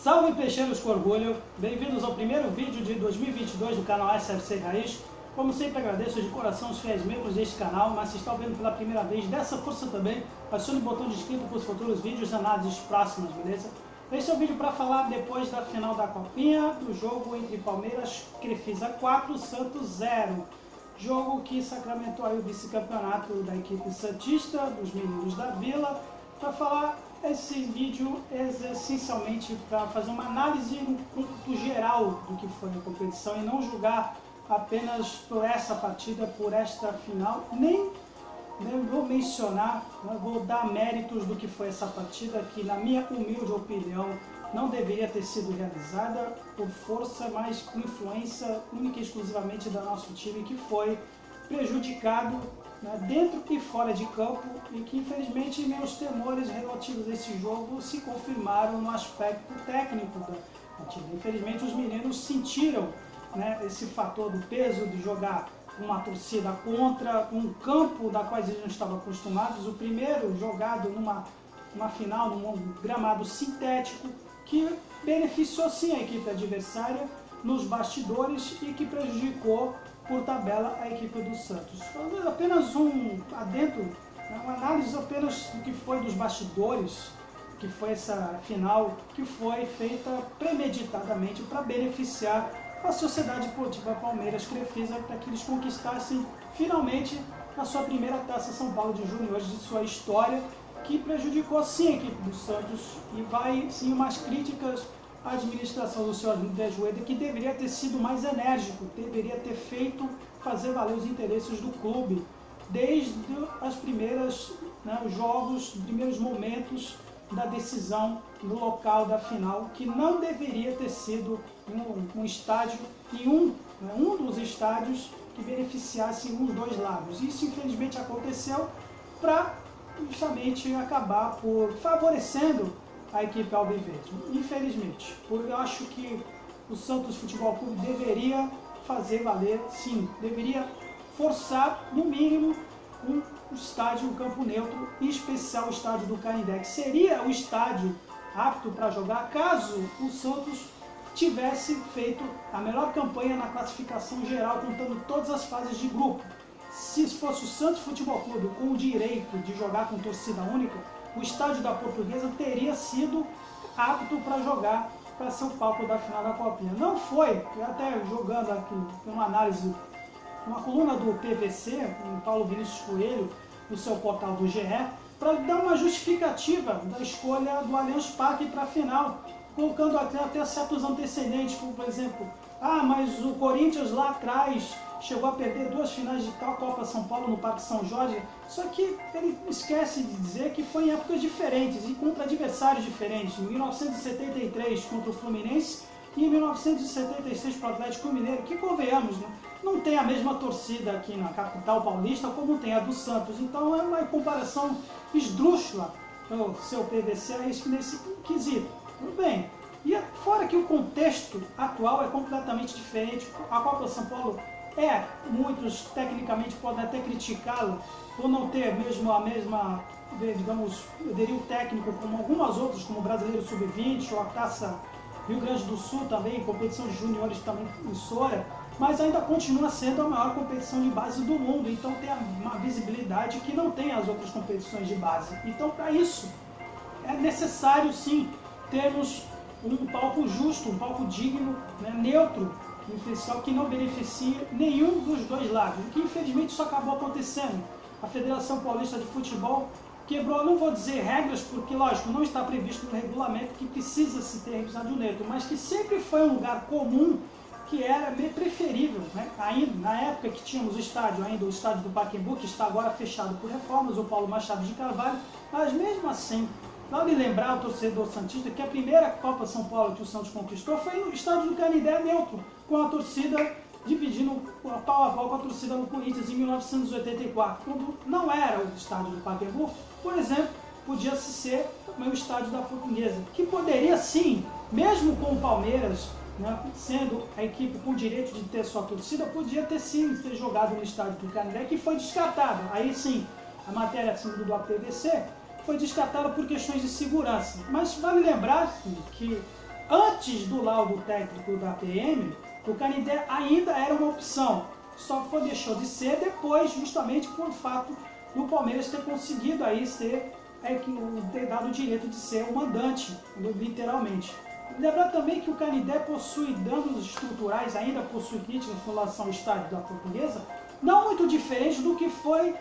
Salve peixeiros com orgulho, bem-vindos ao primeiro vídeo de 2022 do canal SFC Raiz. Como sempre agradeço de coração os fiéis membros deste canal, mas se está vendo pela primeira vez, dê essa força também, acione o botão de inscrito para os futuros vídeos e análises próximas, beleza? Este é o vídeo para falar depois da final da Copinha, do jogo entre Palmeiras, Crefisa 4, Santos 0. Jogo que sacramentou aí o vice-campeonato da equipe santista, dos meninos da Vila. Para falar esse vídeo é essencialmente para fazer uma análise no ponto geral do que foi a competição e não julgar apenas por essa partida, por esta final, nem vou mencionar, vou dar méritos do que foi essa partida, que na minha humilde opinião não deveria ter sido realizada por força, mas por influência única e exclusivamente do nosso time, que foi prejudicado dentro e fora de campo, e que infelizmente meus temores relativos a esse jogo se confirmaram no aspecto técnico da time. Infelizmente os meninos sentiram esse fator do peso de jogar uma torcida contra um campo da qual eles não estavam acostumados, o primeiro jogado numa final, num gramado sintético, que beneficiou sim a equipe adversária nos bastidores e que prejudicou por tabela a equipe do Santos. Apenas um adentro, uma análise apenas do que foi dos bastidores, que foi essa final que foi feita premeditadamente para beneficiar a Sociedade Esportiva Palmeiras Crefisa, para que eles conquistassem finalmente a sua primeira Taça São Paulo de Juniores de sua história, que prejudicou sim a equipe do Santos, e vai sim umas críticas à administração do senhor Dejueda, que deveria ter sido mais enérgico, deveria ter feito fazer valer os interesses do clube desde as primeiras os jogos, os primeiros momentos da decisão no local da final, que não deveria ter sido um estádio, um dos estádios que beneficiasse os dois lados. Isso infelizmente aconteceu para justamente acabar por favorecendo a equipe alviverde. Infelizmente, porque eu acho que o Santos Futebol Clube deveria fazer valer, sim, deveria forçar no mínimo um estádio, um campo neutro, em especial o estádio do Canindé, que seria o estádio apto para jogar caso o Santos tivesse feito a melhor campanha na classificação geral, contando todas as fases de grupo. Se fosse o Santos Futebol Clube com o direito de jogar com torcida única, o estádio da Portuguesa teria sido apto para jogar, para ser o palco da final da Copinha. Não foi, até jogando aqui uma análise, uma coluna do PVC, o Paulo Vinícius Coelho, no seu portal do GE, para dar uma justificativa da escolha do Allianz Parque para a final, colocando até certos antecedentes, como por exemplo, mas o Corinthians lá atrás chegou a perder 2 finais de tal Copa São Paulo no Parque São Jorge, só que ele esquece de dizer que foi em épocas diferentes e contra adversários diferentes, em 1973 contra o Fluminense e em 1976 para o Atlético Mineiro, que convenhamos, não tem a mesma torcida aqui na capital paulista como tem a do Santos, então é uma comparação esdrúxula o seu PVC nesse quesito. Tudo bem, e fora que o contexto atual é completamente diferente, a Copa São Paulo muitos tecnicamente podem até criticá-lo por não ter mesmo a mesma, digamos, poderio técnico como algumas outras, como o Brasileiro Sub-20 ou a Taça Rio Grande do Sul também, competição de juniores também emissora, mas ainda continua sendo a maior competição de base do mundo, então tem uma visibilidade que não tem as outras competições de base. Então, para isso, é necessário sim termos um palco justo, um palco digno, neutro, especial, que não beneficie nenhum dos dois lados, o que infelizmente isso acabou acontecendo. A Federação Paulista de Futebol quebrou, não vou dizer regras, porque lógico, não está previsto no regulamento que precisa se ter episódio neutro, mas que sempre foi um lugar comum, que era preferível, ainda na época que tínhamos o estádio do Pacaembu, que está agora fechado por reformas, o Paulo Machado de Carvalho, mas mesmo assim, vale lembrar o torcedor santista que a primeira Copa São Paulo que o Santos conquistou foi no estádio do Canindé neutro, com a torcida dividindo pau a pau com a torcida do Corinthians em 1984, quando não era o estádio do Pacaembu, por exemplo, podia-se ser o estádio da Portuguesa, que poderia sim, mesmo com o Palmeiras, sendo a equipe com direito de ter sua torcida, podia ter sim ter jogado no estádio do Canindé, que foi descartado. Aí sim, a matéria do APVC foi descartada por questões de segurança. Mas vale lembrar que antes do laudo técnico da PM, o Canindé ainda era uma opção, só deixou de ser depois, justamente por fato do Palmeiras ter conseguido aí ter dado o direito de ser o mandante, literalmente. Lembrar também que o Canindé possui danos estruturais, ainda possui críticas com relação ao estádio da Portuguesa, não muito diferente do que foi,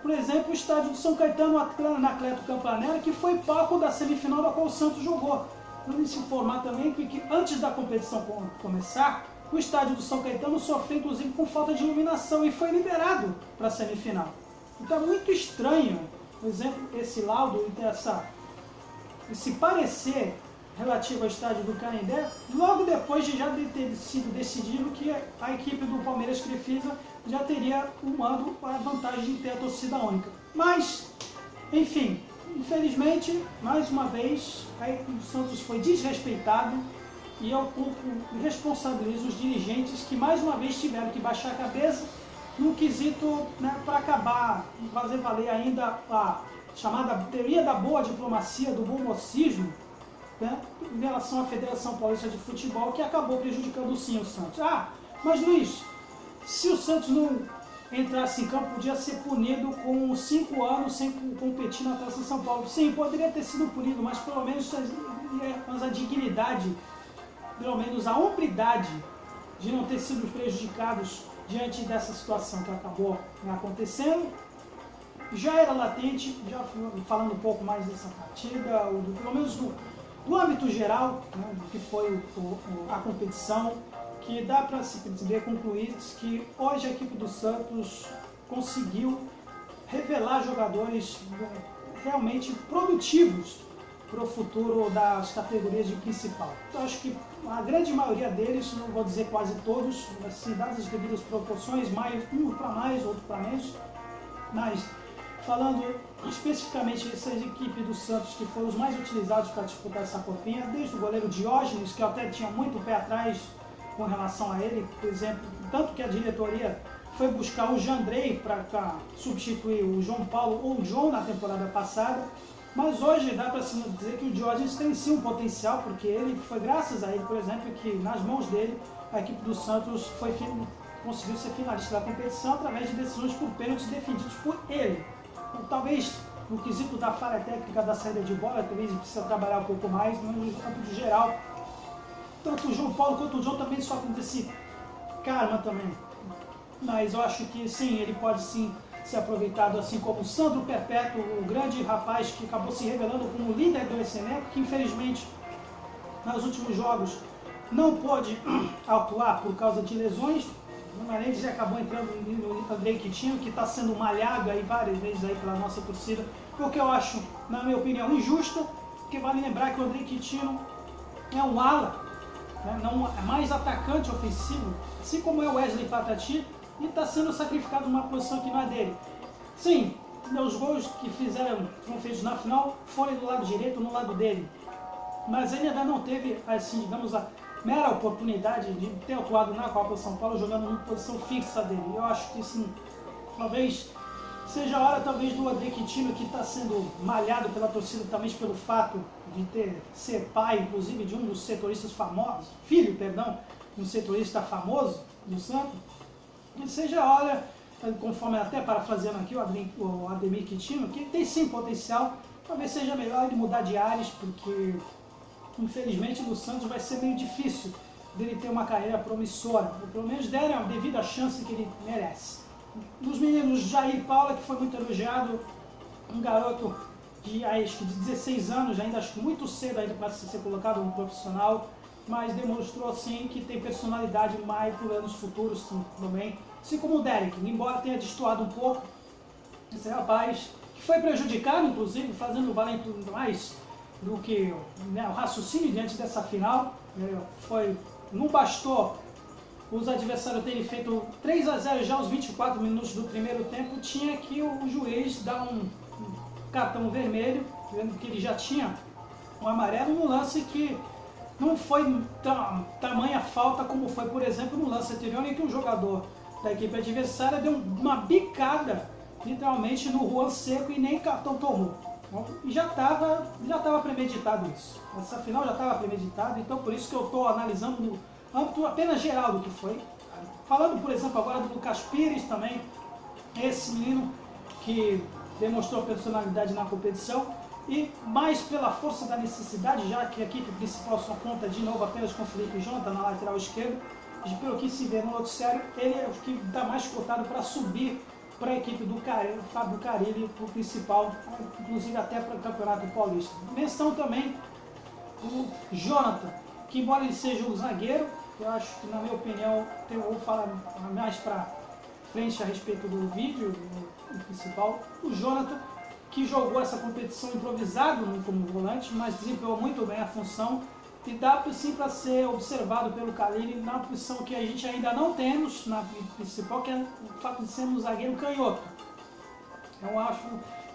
por exemplo, o estádio do São Caetano na Atlético Campanella, que foi palco da semifinal da qual o Santos jogou. Vamos se informar também que antes da competição começar, o estádio do São Caetano sofreu inclusive com falta de iluminação e foi liberado para a semifinal. Então é muito estranho, por exemplo, esse laudo, esse parecer relativo ao estádio do Canindé, logo depois de já ter sido decidido que a equipe do Palmeiras Crefisa já teria a vantagem de ter a torcida única. Mas, enfim, infelizmente, mais uma vez, o Santos foi desrespeitado e eu responsabilizo os dirigentes que mais uma vez tiveram que baixar a cabeça no quesito, né, para acabar, fazer valer ainda a chamada teoria da boa diplomacia, do bom mocismo, né, em relação à Federação Paulista de Futebol, que acabou prejudicando sim o Santos. Mas Luiz, se o Santos não entrasse em campo, podia ser punido com 5 anos sem competir na Taça São Paulo. Sim, poderia ter sido punido, mas pelo menos a dignidade, pelo menos a hombridade de não ter sido prejudicados diante dessa situação que acabou acontecendo, já era latente, já falando um pouco mais dessa partida, pelo menos do âmbito geral, né, do que foi a competição, que dá para se concluir que hoje a equipe do Santos conseguiu revelar jogadores realmente produtivos para o futuro das categorias de principal. Então, acho que a grande maioria deles, não vou dizer quase todos, assim, dadas as devidas proporções, um para mais, outro para menos, mas falando especificamente dessas equipes do Santos que foram os mais utilizados para disputar essa copinha, desde o goleiro Diógenes, que eu até tinha muito pé atrás com relação a ele, por exemplo, tanto que a diretoria foi buscar o Jandrei para substituir o João Paulo ou o João na temporada passada, mas hoje dá para dizer que o Diógenes tem sim um potencial, porque foi graças a ele, por exemplo, que nas mãos dele a equipe do Santos conseguiu ser finalista da competição através de decisões por pênaltis defendidos por ele. Então, talvez no quesito da falha técnica da saída de bola, talvez precisa trabalhar um pouco mais, mas no campo de geral, tanto o João Paulo quanto o João também sofrem desse karma também. Mas eu acho que sim, ele pode sim ser aproveitado, assim como o Sandro Perpétuo, o grande rapaz que acabou se revelando como líder do elenco, que infelizmente nos últimos jogos não pôde atuar por causa de lesões. O Marense acabou entrando no Andrei Quintino, que está sendo malhado aí várias vezes aí pela nossa torcida, o que eu acho, na minha opinião, injusta, porque vale lembrar que o Andrei Quintino é um ala, né, não é mais atacante ofensivo, assim como é o Wesley Patati, e está sendo sacrificado numa posição que não é dele. Sim, os gols que foram feitos na final foram do lado direito, no lado dele, mas ele ainda não teve, assim, digamos, a mera oportunidade de ter atuado na Copa São Paulo jogando numa posição fixa dele. Eu acho que sim, talvez seja a hora do Andrei Quintino, que está sendo malhado pela torcida, talvez pelo fato de ser pai, inclusive, de um dos setoristas famosos, filho, perdão, de um setorista famoso do Santos, que seja a hora, conforme até parafraseando aqui o Ademir Quintino, que tem sim potencial, talvez seja melhor ele mudar de ares, porque infelizmente no Santos vai ser meio difícil dele ter uma carreira promissora, ou pelo menos derem a devida chance que ele merece. Dos meninos, Jair Paula, que foi muito elogiado, um garoto de 16 anos, ainda acho que muito cedo ainda para ser colocado como profissional, mas demonstrou sim que tem personalidade mais para anos futuros sim, também. Assim como o Derek, embora tenha destoado um pouco, esse rapaz que foi prejudicado, inclusive, fazendo valer mais do que, né, o raciocínio diante dessa final. Não bastou os adversários terem feito 3-0 já aos 24 minutos do primeiro tempo, tinha que o juiz dar um cartão vermelho, vendo que ele já tinha um amarelo no lance que não foi tamanha falta como foi, por exemplo, no lance anterior, em que um jogador da equipe adversária deu uma bicada, literalmente, no Juan Seco e nem cartão tomou. E já estava premeditado isso. Essa final já estava premeditada, então por isso que eu estou analisando no âmbito apenas geral do que foi. Falando, por exemplo, agora do Lucas Pires também, esse menino que demonstrou personalidade na competição e mais pela força da necessidade, já que a equipe principal só conta de novo apenas com o Felipe Jonathan na lateral esquerda, e pelo que se vê no noticiário, ele é o que está mais cotado para subir para a equipe do Fábio Carille, o principal, inclusive até para o Campeonato Paulista. Menção também o Jonathan, que embora ele seja um zagueiro, eu acho que, na minha opinião, eu vou falar mais para frente a respeito do vídeo, o principal, o Jonathan, que jogou essa competição improvisado como volante, mas desempenhou muito bem a função e dá sim para ser observado pelo Carille na posição que a gente ainda não temos, na principal, que é o fato de sermos um zagueiro canhoto. Eu acho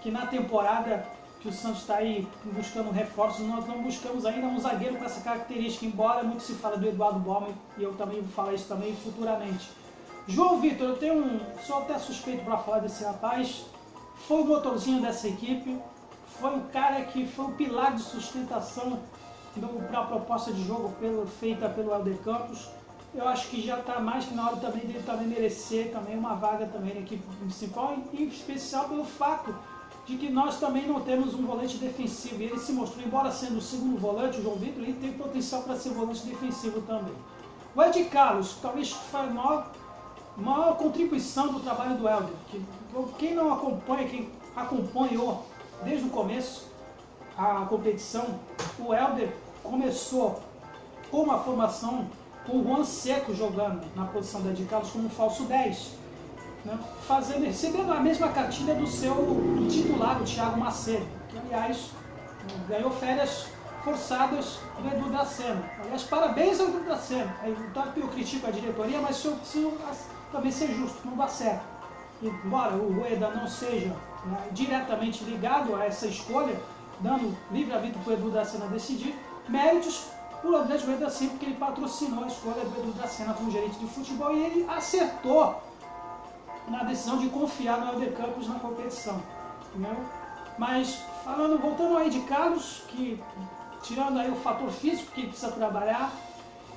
que na temporada que o Santos está aí buscando reforços, nós não buscamos ainda um zagueiro com essa característica, embora muito se fala do Eduardo Baumann, e eu também vou falar isso também futuramente. João Vitor, sou até suspeito para falar desse rapaz, foi o motorzinho dessa equipe, foi o cara que foi o pilar de sustentação para a proposta de jogo feita pelo Helder Campos. Eu acho que já está mais que na hora também dele também merecer também uma vaga também na equipe principal, em especial pelo fato de que nós também não temos um volante defensivo, e ele se mostrou, embora sendo o segundo volante, o João Vitor, ele tem potencial para ser volante defensivo também. O Ed Carlos, talvez foi a maior contribuição do trabalho do Helder, quem não acompanha, quem acompanhou desde o começo a competição, o Helder começou com uma formação com o Juan Seco jogando na posição do Ed Carlos como falso 10, né? Recebendo a mesma cartilha do seu titular, o Thiago Macedo, que aliás ganhou férias forçadas do Edu Dracena. Aliás, parabéns ao Edu Dracena. Eu critico a diretoria, mas eu preciso também ser justo, não dá certo. Embora o Rueda não seja diretamente ligado a essa escolha, dando livre-arbítrio para o Edu Dracena decidir, méritos por André Rueda sim, porque ele patrocinou a escolha do Edu Dracena como gerente de futebol e ele acertou na decisão de confiar no Helder Campos na competição. Entendeu? Mas, voltando aí de Carlos, que tirando aí o fator físico que ele precisa trabalhar,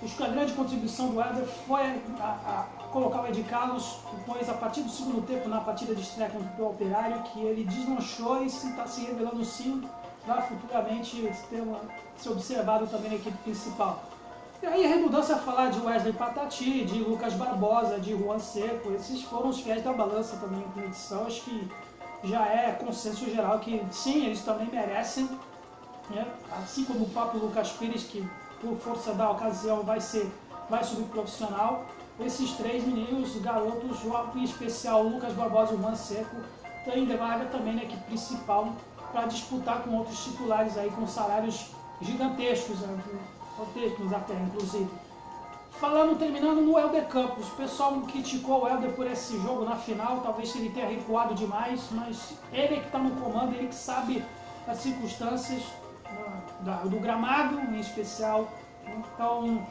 acho que a grande contribuição do Helder foi a colocar o Ed Carlos, depois a partir do segundo tempo, na partida de estreia contra o Operário, que ele deslanchou e está se revelando sim para futuramente ser observado também na equipe principal. E aí a redundância é falar de Wesley Patati, de Lucas Barbosa, de Juan Seco, esses foram os fiéis da balança também em competição, acho que já é consenso geral que sim, eles também merecem, né? Assim como o próprio Lucas Pires, que por força da ocasião vai subir profissional, esses três meninos, garotos, em especial Lucas Barbosa e Juan Seco, têm vaga também na equipe principal para disputar com outros titulares aí com salários gigantescos, até inclusive. Terminando no Helder Campos, o pessoal criticou o Helder por esse jogo na final, talvez ele tenha recuado demais, mas ele é que está no comando, ele que sabe as circunstâncias do gramado em especial. Então,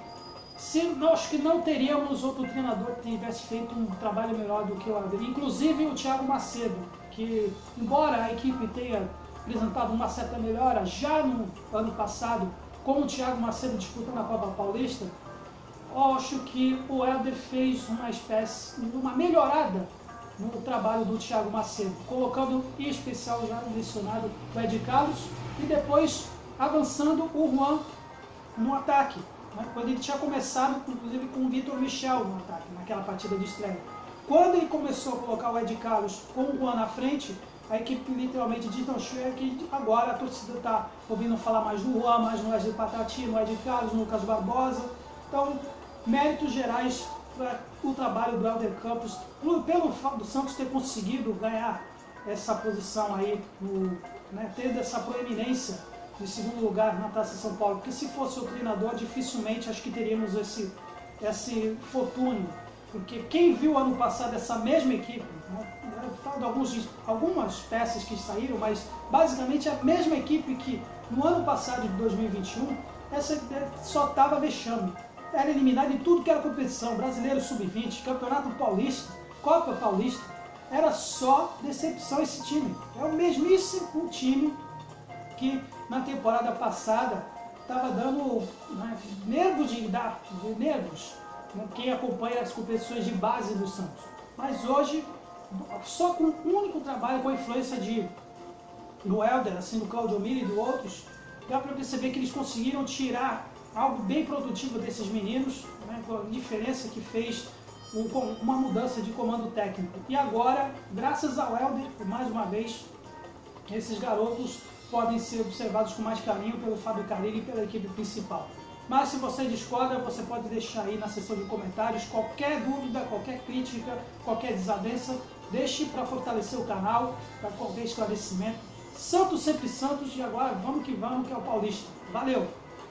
acho que não teríamos outro treinador que tivesse feito um trabalho melhor do que o Helder, inclusive o Thiago Macedo, que embora a equipe tenha apresentado uma certa melhora já no ano passado, com o Thiago Macedo disputando a Copa Paulista, eu acho que o Helder fez uma melhorada no trabalho do Thiago Macedo, colocando em especial já mencionado o Ed Carlos e depois avançando o Juan no ataque, né? Quando ele tinha começado inclusive com o Vitor Michel no ataque, naquela partida de estreia. Quando ele começou a colocar o Ed Carlos com o Juan na frente, a equipe literalmente deslanchou, que agora a torcida está ouvindo falar mais do Juan, mais no Wesley Patati, no Ed Carlos, no Lucas Barbosa. Então, méritos gerais para o trabalho do Helder Campos, pelo fato do Santos ter conseguido ganhar essa posição aí, tendo essa proeminência de segundo lugar na Taça São Paulo, porque se fosse o treinador, dificilmente acho que teríamos esse fortúnio, porque quem viu ano passado essa mesma equipe, falo de algumas peças que saíram, mas basicamente a mesma equipe que no ano passado de 2021, essa só estava vexame. Era eliminada em tudo que era competição, Brasileiro Sub-20, Campeonato Paulista, Copa Paulista, era só decepção esse time. É o mesmíssimo time que na temporada passada estava dando nervos nervos, quem acompanha as competições de base do Santos. Mas hoje, só com um único trabalho, com a influência do Helder, assim, do Claudio Miller e de outros, dá para perceber que eles conseguiram tirar algo bem produtivo desses meninos, com a diferença que fez uma mudança de comando técnico. E agora, graças ao Helder, mais uma vez, esses garotos podem ser observados com mais carinho pelo Fábio Carilli e pela equipe principal. Mas se você discorda, você pode deixar aí na seção de comentários qualquer dúvida, qualquer crítica, qualquer desavença, deixe para fortalecer o canal, para qualquer esclarecimento. Santos sempre Santos, e agora vamos que é o Paulista. Valeu!